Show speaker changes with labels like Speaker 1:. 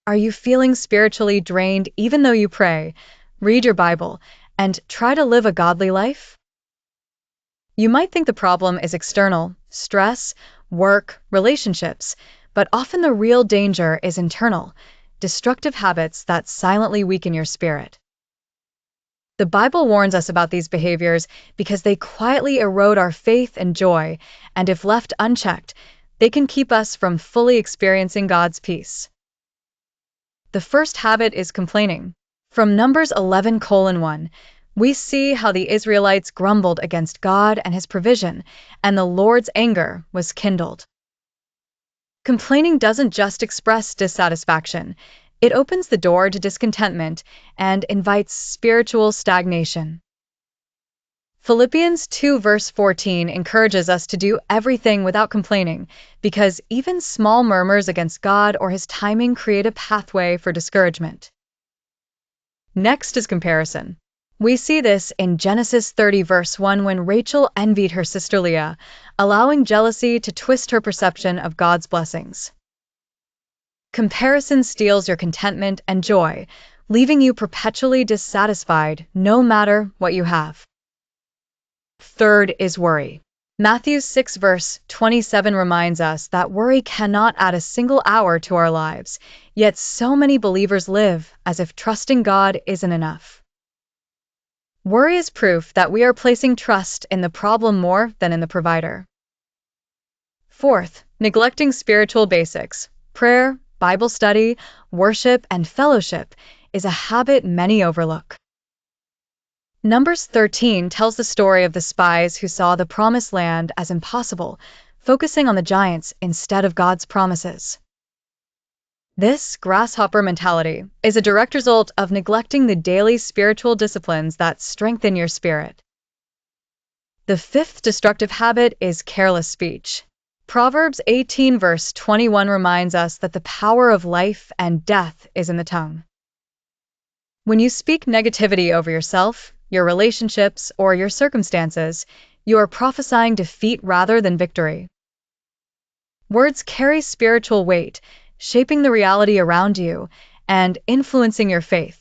Speaker 1: Are you feeling spiritually drained even though you pray, read your Bible, and try to live a godly life? You might think the problem is external, stress, work, relationships, but often the real danger is internal, destructive habits that silently weaken your spirit. The Bible warns us about these behaviors because they quietly erode our faith and joy, and if left unchecked, they can keep us from fully experiencing God's peace. The first habit is complaining. From Numbers 11:1, we see how the Israelites grumbled against God and His provision, and the Lord's anger was kindled. Complaining doesn't just express dissatisfaction, it opens the door to discontentment and invites spiritual stagnation. Philippians 2:14 encourages us to do everything without complaining, because even small murmurs against God or His timing create a pathway for discouragement. Next is comparison. We see this in Genesis 30:1 when Rachel envied her sister Leah, allowing jealousy to twist her perception of God's blessings. Comparison steals your contentment and joy, leaving you perpetually dissatisfied no matter what you have. Third is worry. Matthew 6:27 reminds us that worry cannot add a single hour to our lives, yet so many believers live as if trusting God isn't enough. Worry is proof that we are placing trust in the problem more than in the provider. Fourth, neglecting spiritual basics. Prayer, Bible study, worship, and fellowship is a habit many overlook. Numbers 13 tells the story of the spies who saw the promised land as impossible, focusing on the giants instead of God's promises. This grasshopper mentality is a direct result of neglecting the daily spiritual disciplines that strengthen your spirit. The fifth destructive habit is careless speech. Proverbs 18:21 reminds us that the power of life and death is in the tongue. When you speak negativity over yourself, your relationships, or your circumstances, you are prophesying defeat rather than victory. Words carry spiritual weight, shaping the reality around you and influencing your faith.